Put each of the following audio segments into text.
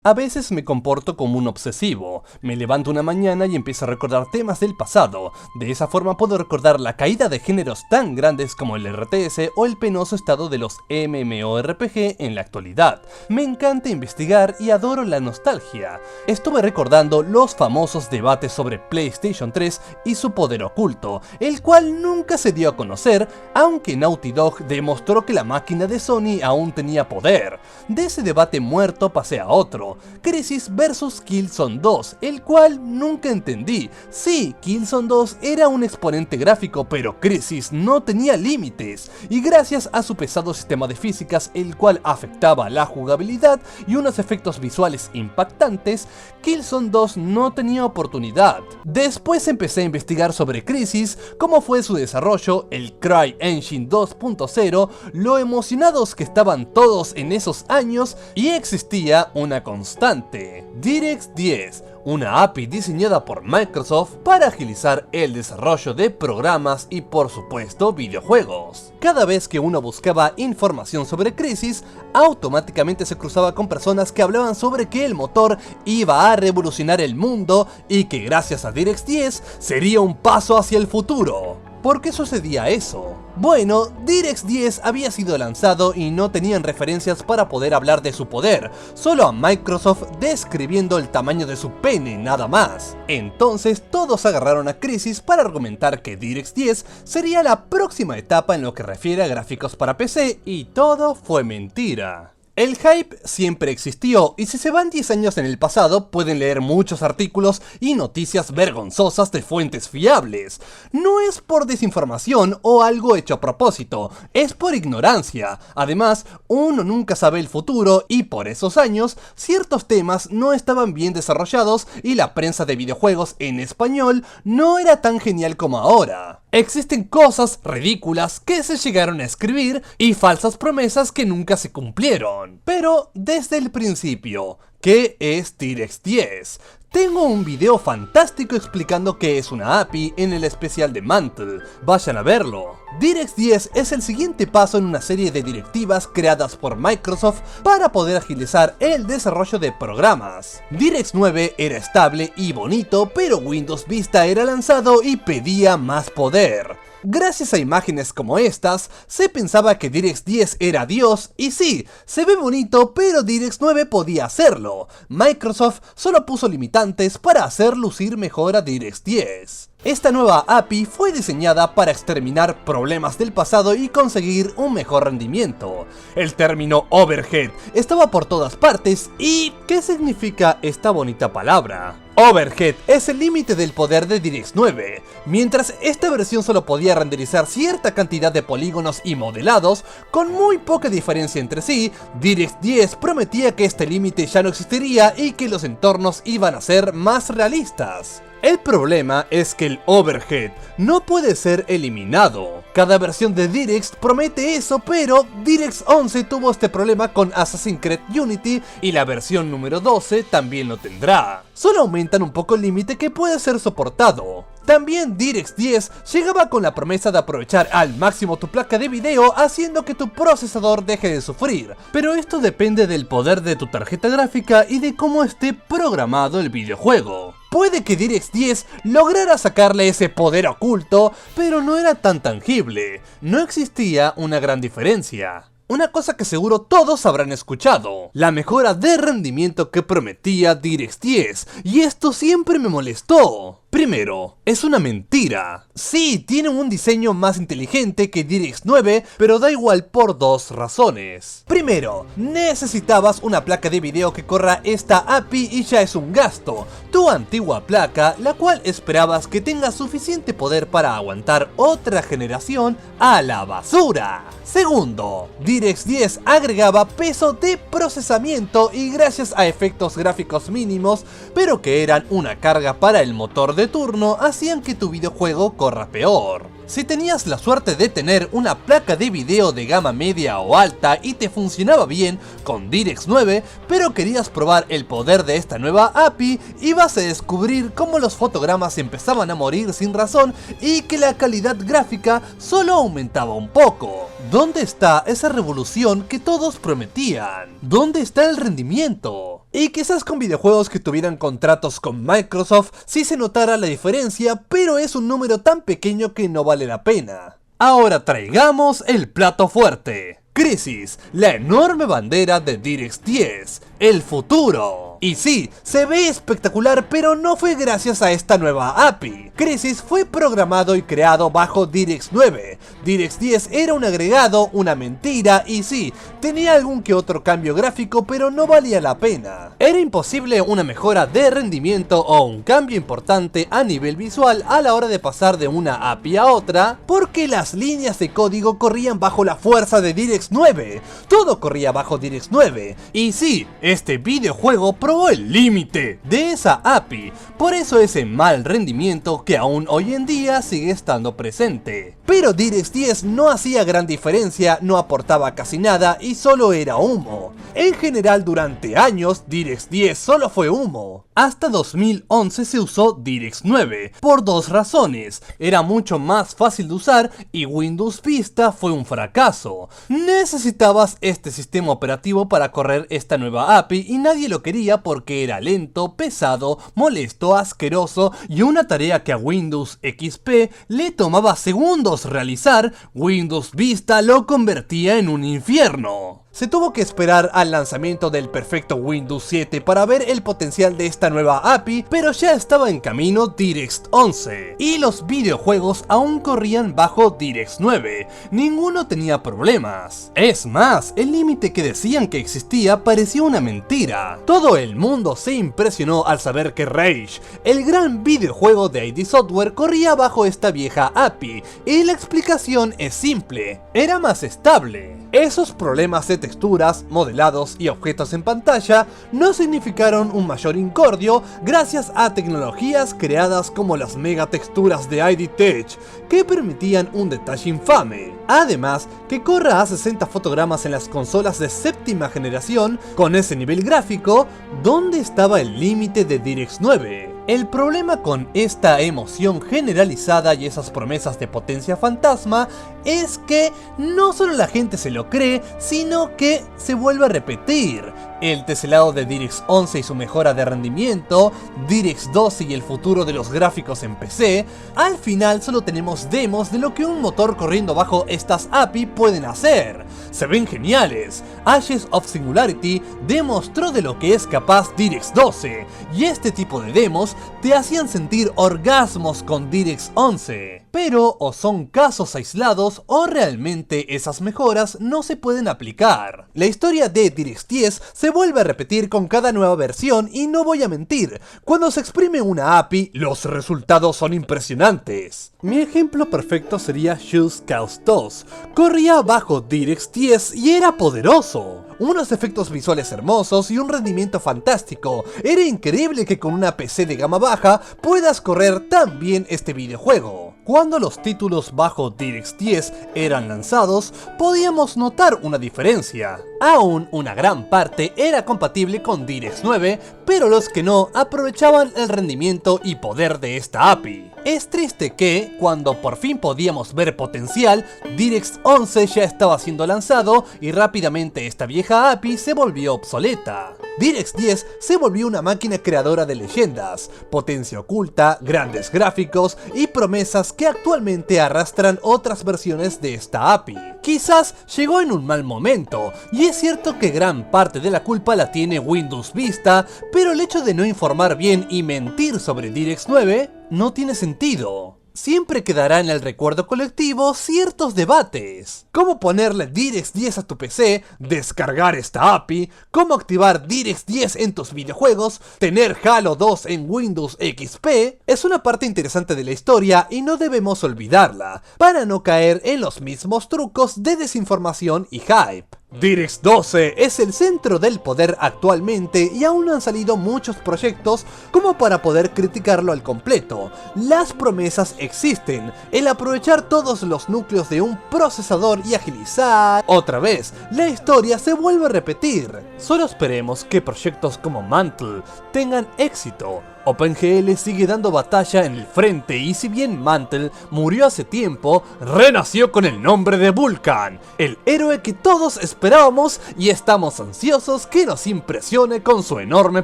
A veces me comporto como un obsesivo, me levanto una mañana y empiezo a recordar temas del pasado. De esa forma puedo recordar la caída de géneros tan grandes como el RTS o el penoso estado de los MMORPG en la actualidad. Me encanta investigar y adoro la nostalgia. Estuve recordando los famosos debates sobre PlayStation 3 y su poder oculto, el cual nunca se dio a conocer, aunque Naughty Dog demostró que la máquina de Sony aún tenía poder. De ese debate muerto pasé a otro, Crysis vs Killzone 2, el cual nunca entendí. Sí, Killzone 2 era un exponente gráfico, pero Crysis no tenía límites, y gracias a su pesado sistema de físicas, el cual afectaba la jugabilidad y unos efectos visuales impactantes, Killzone 2 no tenía oportunidad. Después empecé a investigar sobre Crysis, cómo fue su desarrollo, el CryEngine 2.0, lo emocionados que estaban todos en esos años, y existía una constante: DirectX 10, una API diseñada por Microsoft para agilizar el desarrollo de programas y por supuesto videojuegos. Cada vez que uno buscaba información sobre Crysis, automáticamente se cruzaba con personas que hablaban sobre que el motor iba a revolucionar el mundo y que gracias a DirectX 10 sería un paso hacia el futuro. ¿Por qué sucedía eso? Bueno, DirectX 10 había sido lanzado y no tenían referencias para poder hablar de su poder, solo a Microsoft describiendo el tamaño de su pene nada más. Entonces todos agarraron a Crysis para argumentar que DirectX 10 sería la próxima etapa en lo que refiere a gráficos para PC, y todo fue mentira. El hype siempre existió, y si se van 10 años en el pasado pueden leer muchos artículos y noticias vergonzosas de fuentes fiables. No es por desinformación o algo hecho a propósito, es por ignorancia. Además, uno nunca sabe el futuro, y por esos años ciertos temas no estaban bien desarrollados y la prensa de videojuegos en español no era tan genial como ahora. Existen cosas ridículas que se llegaron a escribir y falsas promesas que nunca se cumplieron. Pero desde el principio, ¿qué es DirectX 10? Tengo un video fantástico explicando qué es una API en el especial de Mantle, vayan a verlo. DirectX 10 es el siguiente paso en una serie de directivas creadas por Microsoft para poder agilizar el desarrollo de programas. DirectX 9 era estable y bonito, pero Windows Vista era lanzado y pedía más poder. Gracias a imágenes como estas, se pensaba que DirectX 10 era Dios, y sí, se ve bonito, pero DirectX 9 podía hacerlo. Microsoft solo puso limitantes para hacer lucir mejor a DirectX 10. Esta nueva API fue diseñada para exterminar problemas del pasado y conseguir un mejor rendimiento. El término overhead estaba por todas partes. ¿Y qué significa esta bonita palabra? Overhead es el límite del poder de DirectX 9. Mientras esta versión solo podía renderizar cierta cantidad de polígonos y modelados, con muy poca diferencia entre sí, DirectX 10 prometía que este límite ya no existiría y que los entornos iban a ser más realistas. El problema es que el overhead no puede ser eliminado. Cada versión de DirectX promete eso, pero DirectX 11 tuvo este problema con Assassin's Creed Unity y la versión número 12 también lo tendrá. Solo aumentan un poco el límite que puede ser soportado. También DirectX 10 llegaba con la promesa de aprovechar al máximo tu placa de video, haciendo que tu procesador deje de sufrir. Pero esto depende del poder de tu tarjeta gráfica y de cómo esté programado el videojuego. Puede que DirectX 10 lograra sacarle ese poder oculto, pero no era tan tangible. No existía una gran diferencia. Una cosa que seguro todos habrán escuchado: la mejora de rendimiento que prometía DirectX 10, y esto siempre me molestó. Primero, es una mentira. Sí, tiene un diseño más inteligente que DirectX 9, pero da igual por dos razones. Primero, necesitabas una placa de video que corra esta API y ya es un gasto. Tu antigua placa, la cual esperabas que tenga suficiente poder para aguantar otra generación, a la basura. Segundo, DirectX 10 agregaba peso de procesamiento y gracias a efectos gráficos mínimos, pero que eran una carga para el motor de turno, hacían que tu videojuego corra peor. Si tenías la suerte de tener una placa de video de gama media o alta y te funcionaba bien con DirectX 9, pero querías probar el poder de esta nueva API, ibas a descubrir cómo los fotogramas empezaban a morir sin razón y que la calidad gráfica solo aumentaba un poco. ¿Dónde está esa revolución que todos prometían? ¿Dónde está el rendimiento? Y quizás con videojuegos que tuvieran contratos con Microsoft sí se notara la diferencia, pero es un número tan pequeño que no vale la pena. Ahora traigamos el plato fuerte. Crysis, la enorme bandera de DirectX 10, el futuro. Y sí, se ve espectacular, pero no fue gracias a esta nueva API. Crysis fue programado y creado bajo DirectX 9. DirectX 10 era un agregado, una mentira, y sí, tenía algún que otro cambio gráfico, pero no valía la pena. Era imposible una mejora de rendimiento o un cambio importante a nivel visual a la hora de pasar de una API a otra, porque las líneas de código corrían bajo la fuerza de DirectX 9. Todo corría bajo DirectX 9. Y sí, este videojuego probó el límite de esa API, por eso ese mal rendimiento que aún hoy en día sigue estando presente. Pero DirectX 10 no hacía gran diferencia, no aportaba casi nada y solo era humo. En general durante años DirectX 10 solo fue humo. Hasta 2011 se usó DirectX 9, por dos razones. Era mucho más fácil de usar y Windows Vista fue un fracaso. Necesitabas este sistema operativo para correr esta nueva API y nadie lo quería porque era lento, pesado, molesto, asqueroso y una tarea que a Windows XP le tomaba segundos realizar, Windows Vista lo convertía en un infierno. Se tuvo que esperar al lanzamiento del perfecto Windows 7 para ver el potencial de esta nueva API, pero ya estaba en camino DirectX 11 y los videojuegos aún corrían bajo DirectX 9, ninguno tenía problemas. Es más, el límite que decían que existía parecía una mentira. Todo el mundo se impresionó al saber que Rage, el gran videojuego de ID Software, corría bajo esta vieja API, y la explicación es simple, era más estable. Esos problemas de texturas, modelados y objetos en pantalla no significaron un mayor incordio gracias a tecnologías creadas como las megatexturas de ID Tech, que permitían un detalle infame. Además, que corra a 60 fotogramas en las consolas de séptima generación con ese nivel gráfico, ¿dónde estaba el límite de DirectX 9? El problema con esta emoción generalizada y esas promesas de potencia fantasma es que no solo la gente se lo cree, sino que se vuelve a repetir. El teselado de DirectX 11 y su mejora de rendimiento, DirectX 12 y el futuro de los gráficos en PC, al final solo tenemos demos de lo que un motor corriendo bajo estas API pueden hacer. Se ven geniales. Ashes of Singularity demostró de lo que es capaz DirectX 12, y este tipo de demos te hacían sentir orgasmos con DirectX 11. Pero o son casos aislados o realmente esas mejoras no se pueden aplicar. La historia de DirectX 10 se vuelve a repetir con cada nueva versión y no voy a mentir, cuando se exprime una API los resultados son impresionantes. Mi ejemplo perfecto sería Just Cause 2, corría bajo DirectX 10 y era poderoso. Unos efectos visuales hermosos y un rendimiento fantástico. Era increíble que con una PC de gama baja puedas correr tan bien este videojuego. Cuando los títulos bajo DirectX 10 eran lanzados, podíamos notar una diferencia. Aún una gran parte era compatible con DirectX 9, pero los que no aprovechaban el rendimiento y poder de esta API. Es triste que, cuando por fin podíamos ver potencial, DirectX 11 ya estaba siendo lanzado y rápidamente esta vieja API se volvió obsoleta. DirectX 10 se volvió una máquina creadora de leyendas, potencia oculta, grandes gráficos y promesas que actualmente arrastran otras versiones de esta API. Quizás llegó en un mal momento, y es cierto que gran parte de la culpa la tiene Windows Vista, pero el hecho de no informar bien y mentir sobre DirectX 9 no tiene sentido. Siempre quedará en el recuerdo colectivo ciertos debates. Cómo ponerle DirectX 10 a tu PC, descargar esta API, cómo activar DirectX 10 en tus videojuegos, tener Halo 2 en Windows XP, es una parte interesante de la historia y no debemos olvidarla, para no caer en los mismos trucos de desinformación y hype. DirectX 12 es el centro del poder actualmente y aún no han salido muchos proyectos como para poder criticarlo al completo. Las promesas existen, el aprovechar todos los núcleos de un procesador y agilizar. Otra vez, la historia se vuelve a repetir. Solo esperemos que proyectos como Mantle tengan éxito. OpenGL sigue dando batalla en el frente y si bien Mantle murió hace tiempo, renació con el nombre de Vulkan, el héroe que todos esperamos esperábamos y estamos ansiosos que nos impresione con su enorme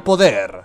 poder.